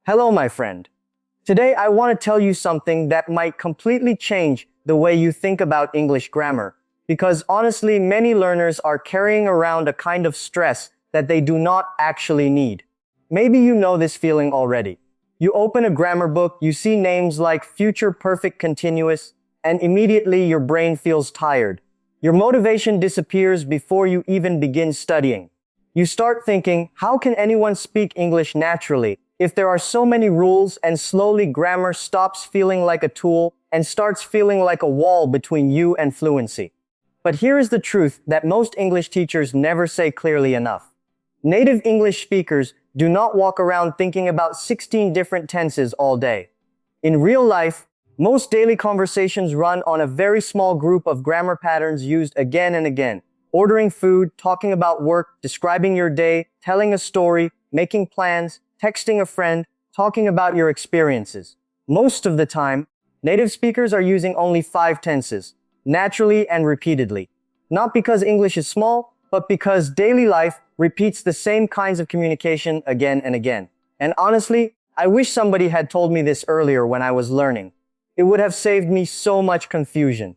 Hello, my friend. Today I want to tell you something that might completely change the way you think about English grammar. Because honestly, many learners are carrying around a kind of stress that they do not actually need. Maybe you know this feeling already. You open a grammar book, you see names like future perfect continuous, and immediately your brain feels tired. Your motivation disappears before you even begin studying. You start thinking, how can anyone speak English naturally if there are so many rules, and slowly grammar stops feeling like a tool and starts feeling like a wall between you and fluency. But here is the truth that most English teachers never say clearly enough. Native English speakers do not walk around thinking about 16 different tenses all day. In real life, most daily conversations run on a very small group of grammar patterns used again and again. Ordering food, talking about work, describing your day, telling a story, making plans, texting a friend, talking about your experiences. Most of the time, native speakers are using only 5 tenses, naturally and repeatedly. Not because English is small, but because daily life repeats the same kinds of communication again and again. And honestly, I wish somebody had told me this earlier when I was learning. It would have saved me so much confusion.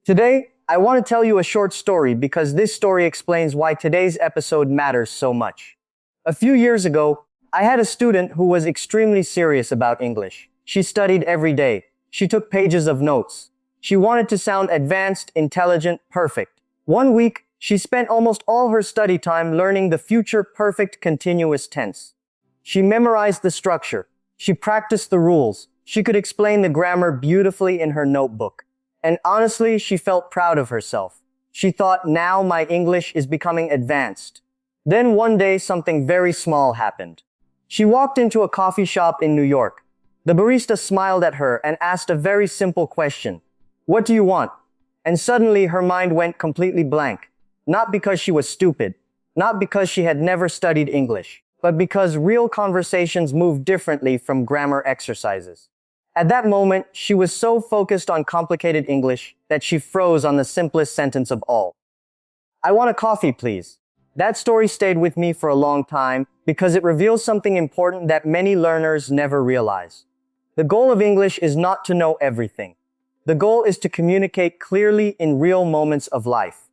Today, I want to tell you a short story because this story explains why today's episode matters so much. A few years ago, I had a student who was extremely serious about English. She studied every day. She took pages of notes. She wanted to sound advanced, intelligent, perfect. One week, she spent almost all her study time learning the future perfect continuous tense. She memorized the structure. She practiced the rules. She could explain the grammar beautifully in her notebook. And honestly, she felt proud of herself. She thought, now my English is becoming advanced. Then one day, something very small happened. She walked into a coffee shop in New York. The barista smiled at her and asked a very simple question. What do you want? And suddenly her mind went completely blank. Not because she was stupid, not because she had never studied English, but because real conversations move differently from grammar exercises. At that moment, she was so focused on complicated English that she froze on the simplest sentence of all. I want a coffee, please. That story stayed with me for a long time because it reveals something important that many learners never realize. The goal of English is not to know everything. The goal is to communicate clearly in real moments of life.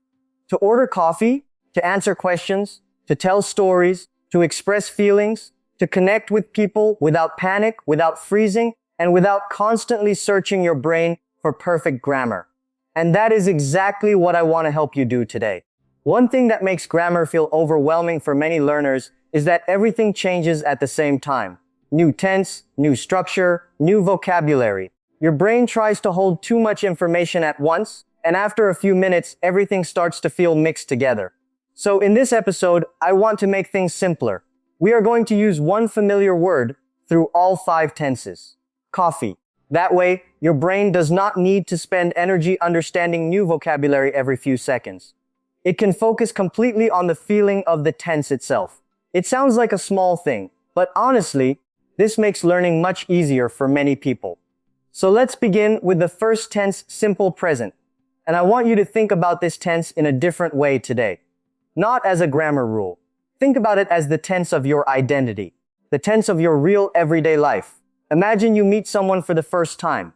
To order coffee, to answer questions, to tell stories, to express feelings, to connect with people without panic, without freezing, and without constantly searching your brain for perfect grammar. And that is exactly what I want to help you do today. One thing that makes grammar feel overwhelming for many learners is that everything changes at the same time. New tense, new structure, new vocabulary. Your brain tries to hold too much information at once, and after a few minutes, everything starts to feel mixed together. So in this episode, I want to make things simpler. We are going to use one familiar word through all 5 tenses. Coffee. That way, your brain does not need to spend energy understanding new vocabulary every few seconds. It can focus completely on the feeling of the tense itself. It sounds like a small thing, but honestly, this makes learning much easier for many people. So let's begin with the first tense, simple present. And I want you to think about this tense in a different way today. Not as a grammar rule. Think about it as the tense of your identity, the tense of your real everyday life. Imagine you meet someone for the first time.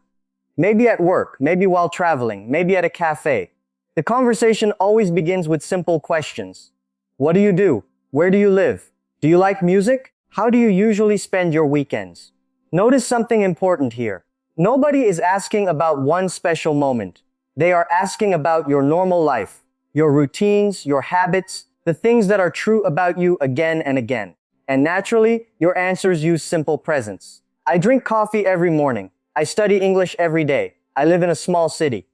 Maybe at work, maybe while traveling, maybe at a cafe. The conversation always begins with simple questions. What do you do? Where do you live? Do you like music? How do you usually spend your weekends? Notice something important here. Nobody is asking about one special moment. They are asking about your normal life, your routines, your habits, the things that are true about you again and again. And naturally, your answers use simple presents. I drink coffee every morning. I study English every day. I live in a small city.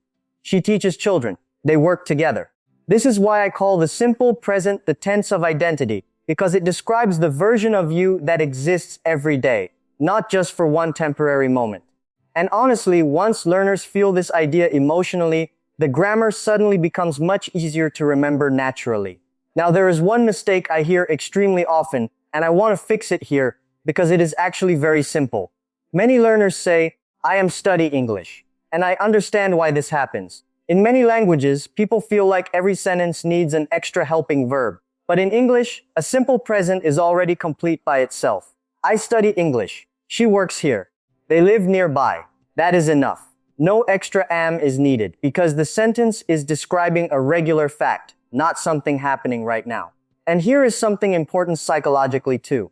She teaches children. They work together. This is why I call the simple present the tense of identity, because it describes the version of you that exists every day, not just for one temporary moment. And honestly, once learners feel this idea emotionally, the grammar suddenly becomes much easier to remember naturally. Now, there is one mistake I hear extremely often, and I want to fix it here because it is actually very simple. Many learners say, I am studying English, and I understand why this happens. In many languages, people feel like every sentence needs an extra helping verb. But in English, a simple present is already complete by itself. I study English. She works here. They live nearby. That is enough. No extra am is needed because the sentence is describing a regular fact, not something happening right now. And here is something important psychologically too.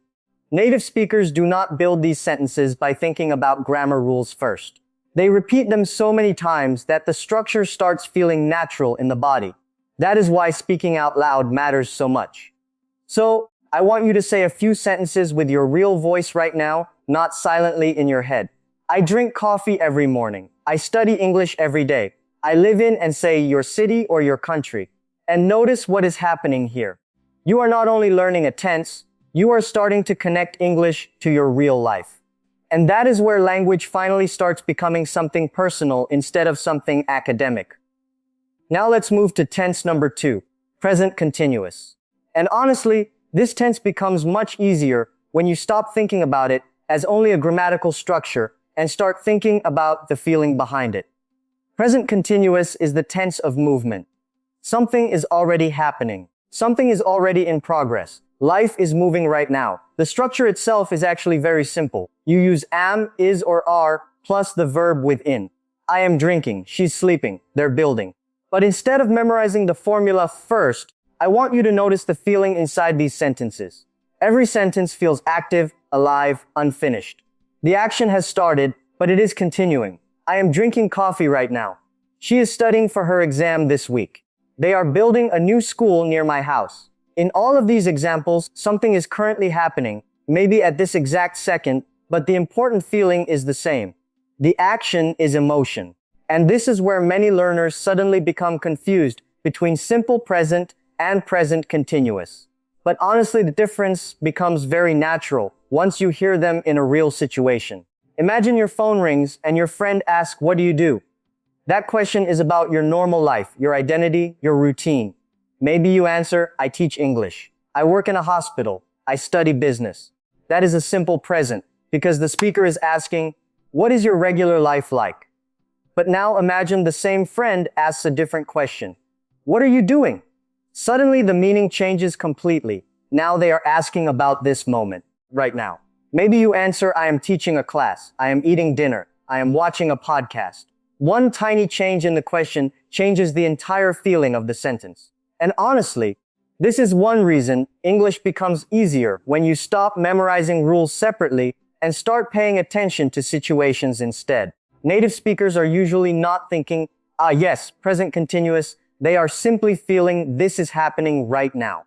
Native speakers do not build these sentences by thinking about grammar rules first. They repeat them so many times that the structure starts feeling natural in the body. That is why speaking out loud matters so much. So, I want you to say a few sentences with your real voice right now, not silently in your head. I drink coffee every morning. I study English every day. I live in and say your city or your country. And notice what is happening here. You are not only learning a tense, you are starting to connect English to your real life. And that is where language finally starts becoming something personal instead of something academic. Now let's move to tense number 2, present continuous. And honestly, this tense becomes much easier when you stop thinking about it as only a grammatical structure and start thinking about the feeling behind it. Present continuous is the tense of movement. Something is already happening. Something is already in progress. Life is moving right now. The structure itself is actually very simple. You use am, is, or are, plus the verb within. I am drinking. She's sleeping. They're building. But instead of memorizing the formula first, I want you to notice the feeling inside these sentences. Every sentence feels active, alive, unfinished. The action has started, but it is continuing. I am drinking coffee right now. She is studying for her exam this week. They are building a new school near my house. In all of these examples, something is currently happening, maybe at this exact second, but the important feeling is the same. The action is emotion. And this is where many learners suddenly become confused between simple present and present continuous. But honestly, the difference becomes very natural once you hear them in a real situation. Imagine your phone rings and your friend asks, "What do you do?" That question is about your normal life, your identity, your routine. Maybe you answer, "I teach English. I work in a hospital. I study business." That is a simple present because the speaker is asking, "What is your regular life like?" But now imagine the same friend asks a different question. "What are you doing?" Suddenly the meaning changes completely. Now they are asking about this moment, right now. Maybe you answer, "I am teaching a class. I am eating dinner. I am watching a podcast." One tiny change in the question changes the entire feeling of the sentence. And honestly, this is one reason English becomes easier when you stop memorizing rules separately and start paying attention to situations instead. Native speakers are usually not thinking, yes, present continuous. They are simply feeling this is happening right now.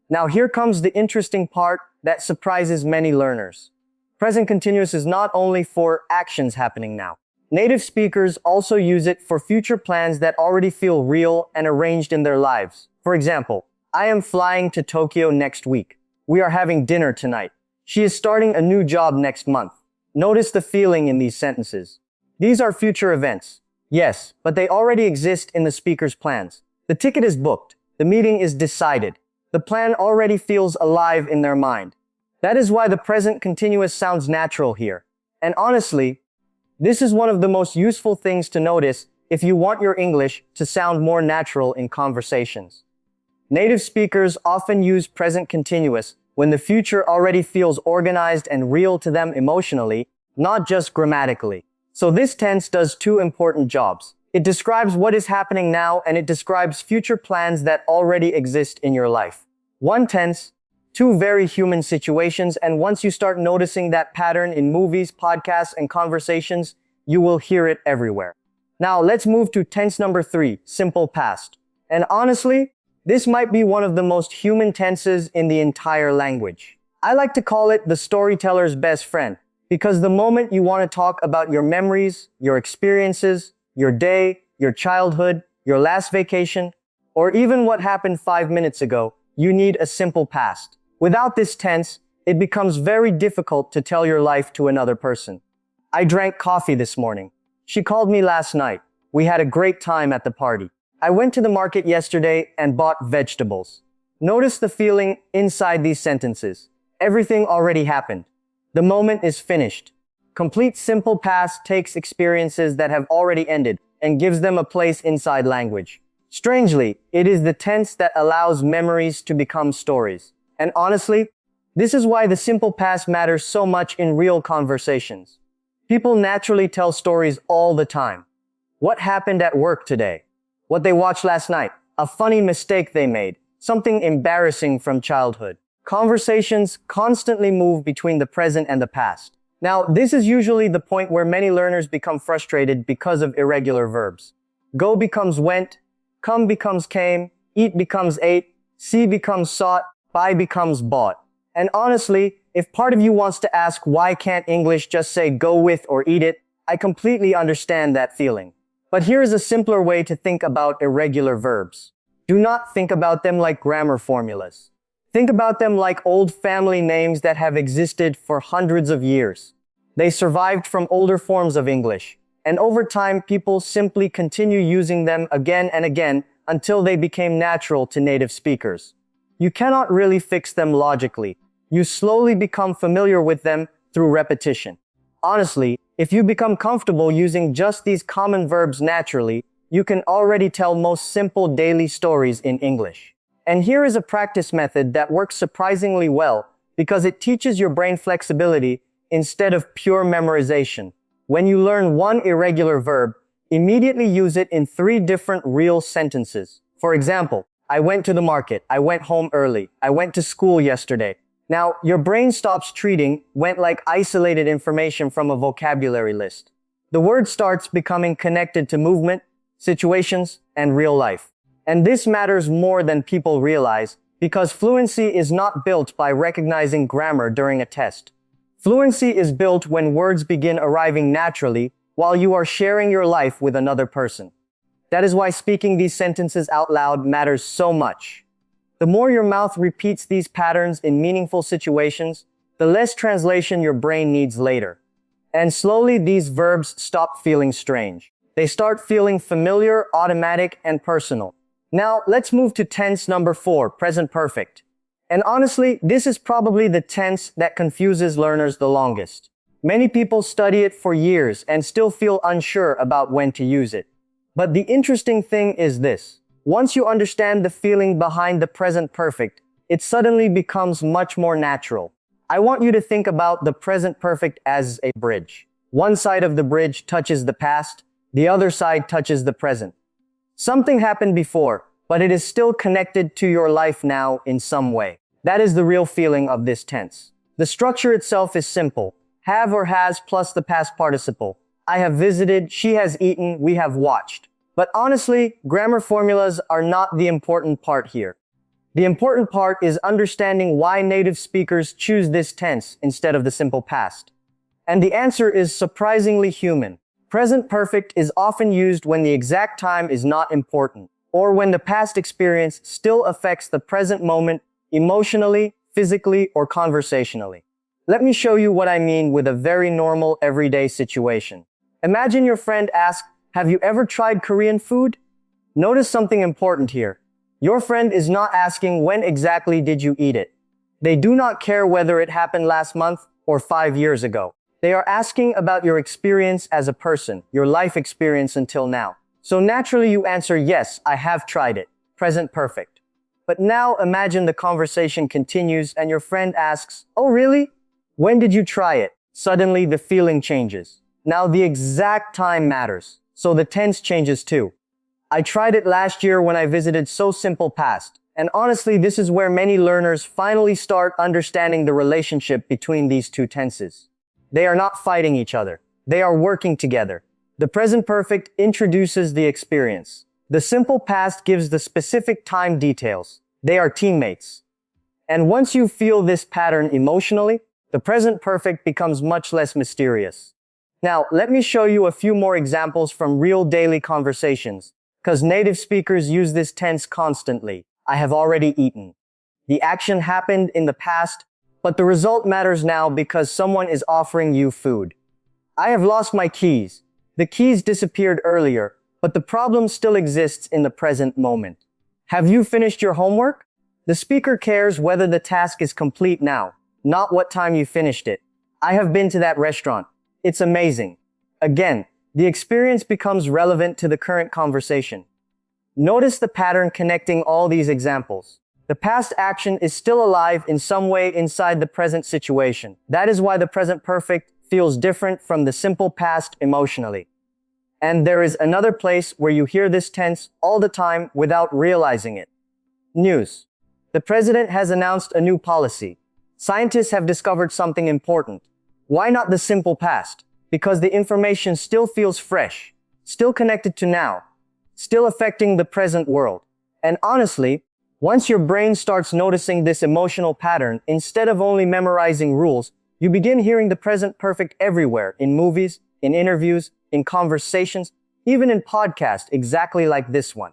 Now here comes the interesting part that surprises many learners. Present continuous is not only for actions happening now. Native speakers also use it for future plans that already feel real and arranged in their lives. For example, I am flying to Tokyo next week. We are having dinner tonight. She is starting a new job next month. Notice the feeling in these sentences. These are future events. Yes, but they already exist in the speaker's plans. The ticket is booked. The meeting is decided. The plan already feels alive in their mind. That is why the present continuous sounds natural here. And honestly, this is one of the most useful things to notice if you want your English to sound more natural in conversations. Native speakers often use present continuous when the future already feels organized and real to them emotionally, not just grammatically. So this tense does two important jobs. It describes what is happening now and it describes future plans that already exist in your life. One tense, two very human situations, and once you start noticing that pattern in movies, podcasts, and conversations, you will hear it everywhere. Now let's move to tense number 3, simple past. And honestly, this might be one of the most human tenses in the entire language. I like to call it the storyteller's best friend, because the moment you want to talk about your memories, your experiences, your day, your childhood, your last vacation, or even what happened 5 minutes ago, you need a simple past. Without this tense, it becomes very difficult to tell your life to another person. I drank coffee this morning. She called me last night. We had a great time at the party. I went to the market yesterday and bought vegetables. Notice the feeling inside these sentences. Everything already happened. The moment is finished. Complete simple past takes experiences that have already ended and gives them a place inside language. Strangely, it is the tense that allows memories to become stories. And honestly, This is why the simple past matters so much in real conversations. People naturally tell stories all the time. What happened at work today? What they watched last night? A funny mistake they made? Something embarrassing from childhood? Conversations constantly move between the present and the past. Now, this is usually the point where many learners become frustrated because of irregular verbs. Go becomes went, come becomes came, eat becomes ate, see becomes sought, buy becomes bought. And honestly, if part of you wants to ask why can't English just say go with or eat it, I completely understand that feeling. But here is a simpler way to think about irregular verbs. Do not think about them like grammar formulas. Think about them like old family names that have existed for hundreds of years. They survived from older forms of English, and over time people simply continue using them again and again until they became natural to native speakers. You cannot really fix them logically. You slowly become familiar with them through repetition. Honestly, if you become comfortable using just these common verbs naturally, you can already tell most simple daily stories in English. And here is a practice method that works surprisingly well because it teaches your brain flexibility instead of pure memorization. When you learn one irregular verb, immediately use it in 3 different real sentences. For example, I went to the market, I went home early, I went to school yesterday. Now, your brain stops treating went like isolated information from a vocabulary list. The word starts becoming connected to movement, situations, and real life. And this matters more than people realize because fluency is not built by recognizing grammar during a test. Fluency is built when words begin arriving naturally while you are sharing your life with another person. That is why speaking these sentences out loud matters so much. The more your mouth repeats these patterns in meaningful situations, the less translation your brain needs later. And slowly these verbs stop feeling strange. They start feeling familiar, automatic, and personal. Now, let's move to tense number 4, present perfect. And honestly, this is probably the tense that confuses learners the longest. Many people study it for years and still feel unsure about when to use it. But the interesting thing is this. Once you understand the feeling behind the present perfect, it suddenly becomes much more natural. I want you to think about the present perfect as a bridge. One side of the bridge touches the past, the other side touches the present. Something happened before, but it is still connected to your life now in some way. That is the real feeling of this tense. The structure itself is simple. Have or has plus the past participle. I have visited, she has eaten, we have watched. But honestly, grammar formulas are not the important part here. The important part is understanding why native speakers choose this tense instead of the simple past. And the answer is surprisingly human. Present perfect is often used when the exact time is not important, or when the past experience still affects the present moment emotionally, physically, or conversationally. Let me show you what I mean with a very normal everyday situation. Imagine your friend asks, "Have you ever tried Korean food?" Notice something important here. Your friend is not asking when exactly did you eat it. They do not care whether it happened last month or 5 years ago. They are asking about your experience as a person, your life experience until now. So naturally you answer, "Yes, I have tried it." Present perfect. But now imagine the conversation continues and your friend asks, "Oh really? When did you try it?" Suddenly the feeling changes. Now the exact time matters. So the tense changes too. I tried it last year when I visited so simple past. And honestly, this is where many learners finally start understanding the relationship between these two tenses. They are not fighting each other. They are working together. The present perfect introduces the experience. The simple past gives the specific time details. They are teammates. And once you feel this pattern emotionally, the present perfect becomes much less mysterious. Now, let me show you a few more examples from real daily conversations, because native speakers use this tense constantly. I have already eaten. The action happened in the past, but the result matters now because someone is offering you food. I have lost my keys. The keys disappeared earlier, but the problem still exists in the present moment. Have you finished your homework? The speaker cares whether the task is complete now, not what time you finished it. I have been to that restaurant. It's amazing. Again, the experience becomes relevant to the current conversation. Notice the pattern connecting all these examples. The past action is still alive in some way inside the present situation. That is why the present perfect feels different from the simple past emotionally. And there is another place where you hear this tense all the time without realizing it. News. The president has announced a new policy. Scientists have discovered something important. Why not the simple past? Because the information still feels fresh, still connected to now, still affecting the present world. And honestly, once your brain starts noticing this emotional pattern, instead of only memorizing rules, you begin hearing the present perfect everywhere, in movies, in interviews, in conversations, even in podcasts exactly like this one.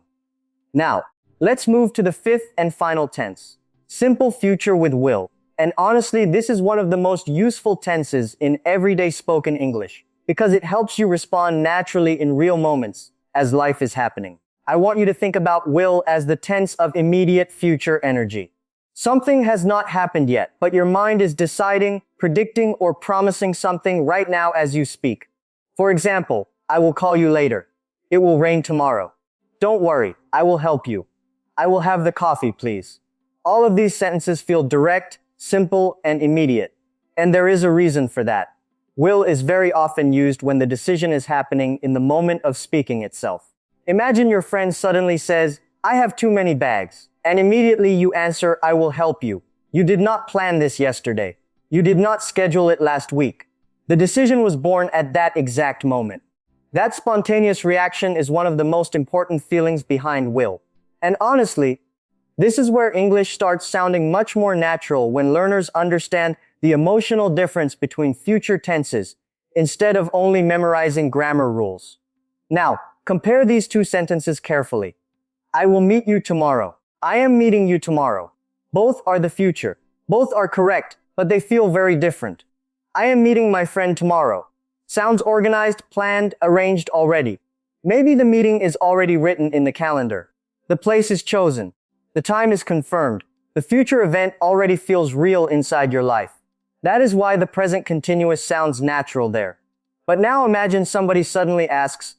Now, let's move to the fifth and final tense. Simple future with will. And honestly, this is one of the most useful tenses in everyday spoken English, because it helps you respond naturally in real moments as life is happening. I want you to think about will as the tense of immediate future energy. Something has not happened yet, but your mind is deciding, predicting, or promising something right now as you speak. For example, I will call you later. It will rain tomorrow. Don't worry, I will help you. I will have the coffee, please. All of these sentences feel direct, simple, and immediate. And there is a reason for that. Will is very often used when the decision is happening in the moment of speaking itself. Imagine your friend suddenly says, I have too many bags, and immediately you answer, I will help you. You did not plan this yesterday. You did not schedule it last week. The decision was born at that exact moment. That spontaneous reaction is one of the most important feelings behind will. And honestly, this is where English starts sounding much more natural when learners understand the emotional difference between future tenses instead of only memorizing grammar rules. Now, compare these two sentences carefully. I will meet you tomorrow. I am meeting you tomorrow. Both are the future. Both are correct, but they feel very different. I am meeting my friend tomorrow. Sounds organized, planned, arranged already. Maybe the meeting is already written in the calendar. The place is chosen. The time is confirmed. The future event already feels real inside your life. That is why the present continuous sounds natural there. But now imagine somebody suddenly asks,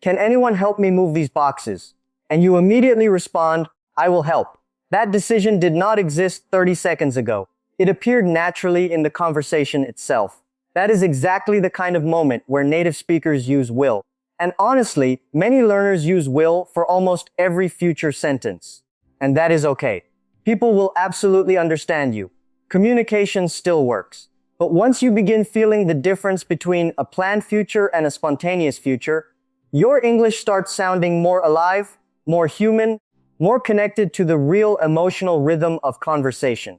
can anyone help me move these boxes? And you immediately respond, I will help. That decision did not exist 30 seconds ago. It appeared naturally in the conversation itself. That is exactly the kind of moment where native speakers use will. And honestly, many learners use will for almost every future sentence. And that is okay. People will absolutely understand you. Communication still works. But once you begin feeling the difference between a planned future and a spontaneous future, your English starts sounding more alive, more human, more connected to the real emotional rhythm of conversation.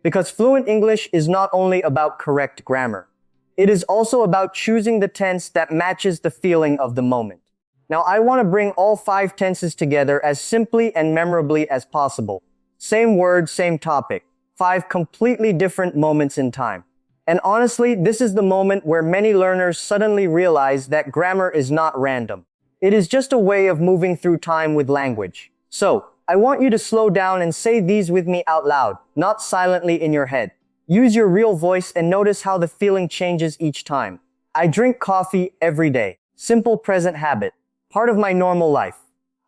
Because fluent English is not only about correct grammar. It is also about choosing the tense that matches the feeling of the moment. Now, I want to bring all 5 tenses together as simply and memorably as possible. Same word, same topic. 5 completely different moments in time. And honestly, this is the moment where many learners suddenly realize that grammar is not random. It is just a way of moving through time with language. So, I want you to slow down and say these with me out loud, not silently in your head. Use your real voice and notice how the feeling changes each time. I drink coffee every day. Simple present habit. Part of my normal life.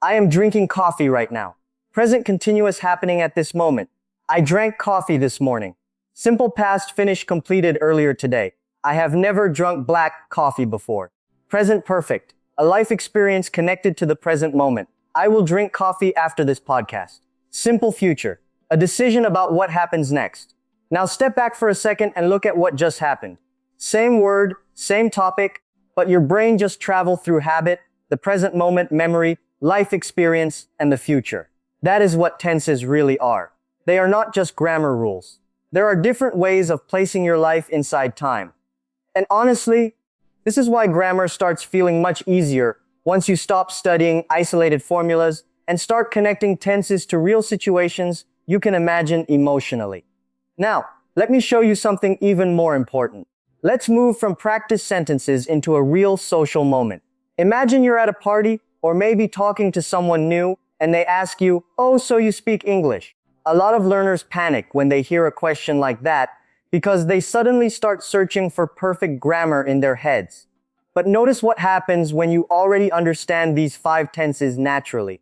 I am drinking coffee right now. Present continuous happening at this moment. I drank coffee this morning. Simple past finished completed earlier today. I have never drunk black coffee before. Present perfect. A life experience connected to the present moment. I will drink coffee after this podcast. Simple future. A decision about what happens next. Now step back for a second and look at what just happened. Same word, same topic, but your brain just traveled through habit, the present moment memory, life experience, and the future. That is what tenses really are. They are not just grammar rules. There are different ways of placing your life inside time. And honestly, this is why grammar starts feeling much easier once you stop studying isolated formulas and start connecting tenses to real situations you can imagine emotionally. Now, let me show you something even more important. Let's move from practice sentences into a real social moment. Imagine you're at a party or maybe talking to someone new and they ask you, "Oh, so you speak English?" A lot of learners panic when they hear a question like that because they suddenly start searching for perfect grammar in their heads. But notice what happens when you already understand these 5 tenses naturally.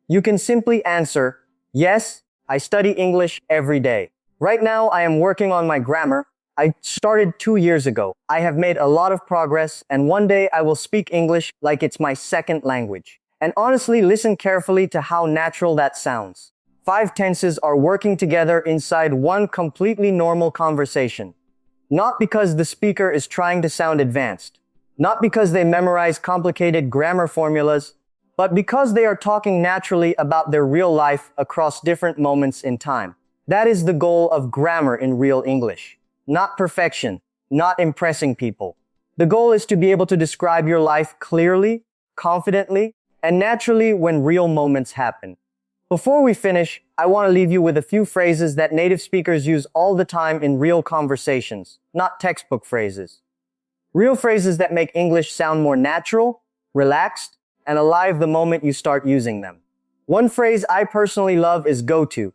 You can simply answer, "Yes, I study English every day. Right now, I am working on my grammar. I started 2 years ago. I have made a lot of progress, and one day I will speak English like it's my second language. And honestly, listen carefully to how natural that sounds. 5 tenses are working together inside one completely normal conversation. Not because the speaker is trying to sound advanced. Not because they memorize complicated grammar formulas, but because they are talking naturally about their real life across different moments in time. That is the goal of grammar in real English. Not perfection, not impressing people. The goal is to be able to describe your life clearly, confidently, and naturally when real moments happen. Before we finish, I want to leave you with a few phrases that native speakers use all the time in real conversations, not textbook phrases. Real phrases that make English sound more natural, relaxed, and alive the moment you start using them. One phrase I personally love is go-to.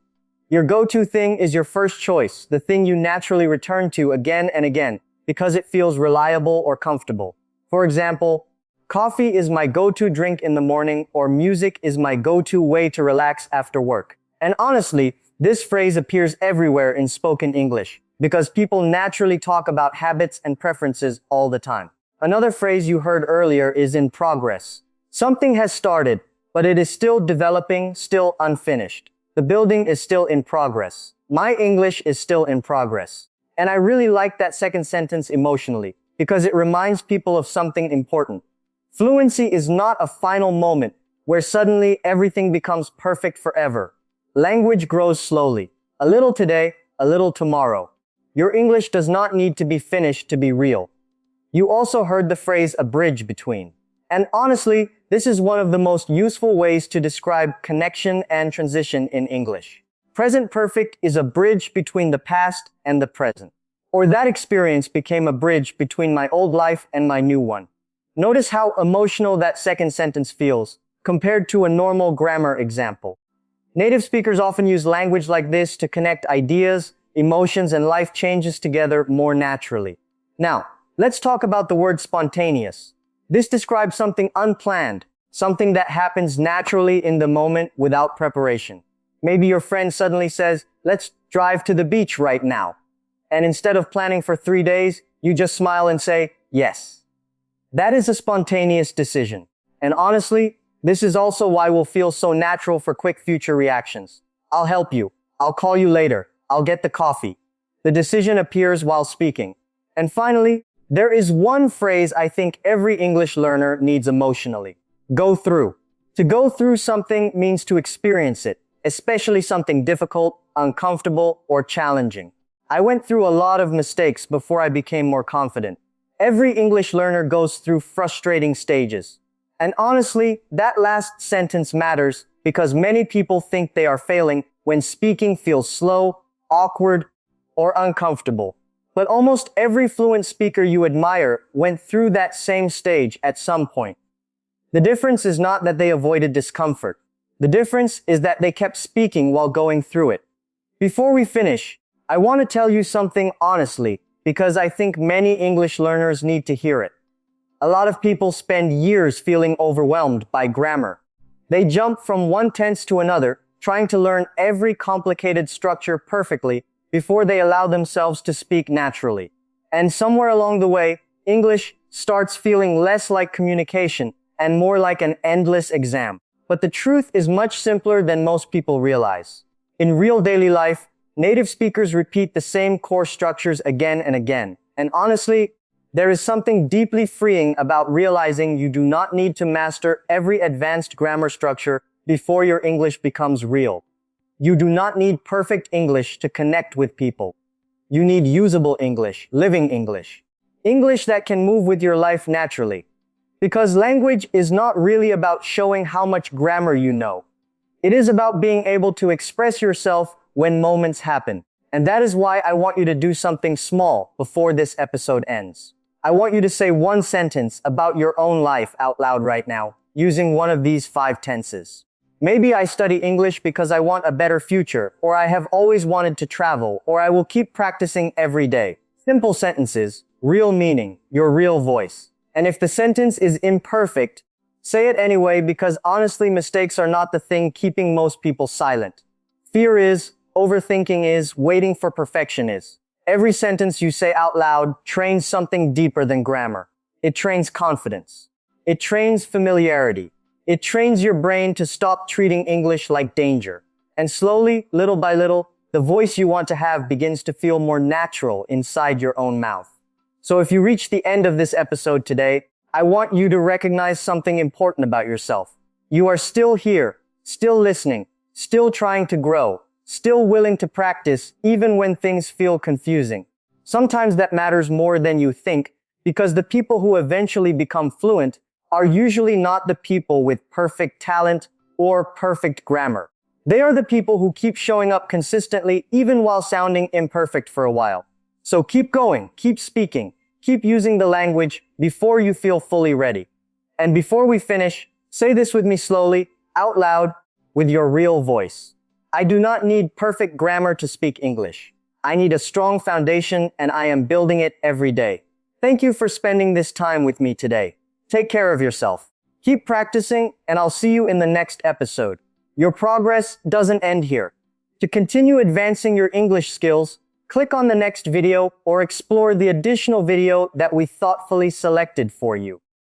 Your go-to thing is your first choice, the thing you naturally return to again and again, because it feels reliable or comfortable. For example, coffee is my go-to drink in the morning, or music is my go-to way to relax after work. And honestly, this phrase appears everywhere in spoken English, because people naturally talk about habits and preferences all the time. Another phrase you heard earlier is in progress. Something has started, but it is still developing, still unfinished. The building is still in progress. My English is still in progress. And I really like that second sentence emotionally, because it reminds people of something important. Fluency is not a final moment where suddenly everything becomes perfect forever. Language grows slowly. A little today, a little tomorrow. Your English does not need to be finished to be real. You also heard the phrase a bridge between. And honestly, this is one of the most useful ways to describe connection and transition in English. Present perfect is a bridge between the past and the present. Or that experience became a bridge between my old life and my new one. Notice how emotional that second sentence feels, compared to a normal grammar example. Native speakers often use language like this to connect ideas, emotions, and life changes together more naturally. Now, let's talk about the word spontaneous. This describes something unplanned, something that happens naturally in the moment without preparation. Maybe your friend suddenly says, "Let's drive to the beach right now." And instead of planning for 3 days, you just smile and say, "Yes." That is a spontaneous decision. And honestly, this is also why we'll feel so natural for quick future reactions. I'll help you. I'll call you later. I'll get the coffee. The decision appears while speaking. And finally, there is one phrase I think every English learner needs emotionally. Go through. To go through something means to experience it, especially something difficult, uncomfortable, or challenging. I went through a lot of mistakes before I became more confident. Every English learner goes through frustrating stages. And honestly, that last sentence matters because many people think they are failing when speaking feels slow, awkward, or uncomfortable. But almost every fluent speaker you admire went through that same stage at some point. The difference is not that they avoided discomfort. The difference is that they kept speaking while going through it. Before we finish, I want to tell you something honestly, because I think many English learners need to hear it. A lot of people spend years feeling overwhelmed by grammar. They jump from one tense to another, trying to learn every complicated structure perfectly before they allow themselves to speak naturally. And somewhere along the way, English starts feeling less like communication and more like an endless exam. But the truth is much simpler than most people realize. In real daily life, native speakers repeat the same core structures again and again. And honestly, there is something deeply freeing about realizing you do not need to master every advanced grammar structure before your English becomes real. You do not need perfect English to connect with people. You need usable English, living English. English that can move with your life naturally. Because language is not really about showing how much grammar you know. It is about being able to express yourself when moments happen. And that is why I want you to do something small before this episode ends. I want you to say one sentence about your own life out loud right now, using one of these 5 tenses. Maybe I study English because I want a better future, or I have always wanted to travel, or I will keep practicing every day. Simple sentences, real meaning, your real voice. And if the sentence is imperfect, say it anyway because honestly mistakes are not the thing keeping most people silent. Fear is, overthinking is, waiting for perfection is. Every sentence you say out loud trains something deeper than grammar. It trains confidence. It trains familiarity. It trains your brain to stop treating English like danger. And slowly, little by little, the voice you want to have begins to feel more natural inside your own mouth. So if you reach the end of this episode today, I want you to recognize something important about yourself. You are still here, still listening, still trying to grow, still willing to practice even when things feel confusing. Sometimes that matters more than you think, because the people who eventually become fluent are usually not the people with perfect talent or perfect grammar. They are the people who keep showing up consistently even while sounding imperfect for a while. So keep going, keep speaking, keep using the language before you feel fully ready. And before we finish, say this with me slowly, out loud, with your real voice. I do not need perfect grammar to speak English. I need a strong foundation, and I am building it every day. Thank you for spending this time with me today. Take care of yourself. Keep practicing, and I'll see you in the next episode. Your progress doesn't end here. To continue advancing your English skills, click on the next video or explore the additional video that we thoughtfully selected for you.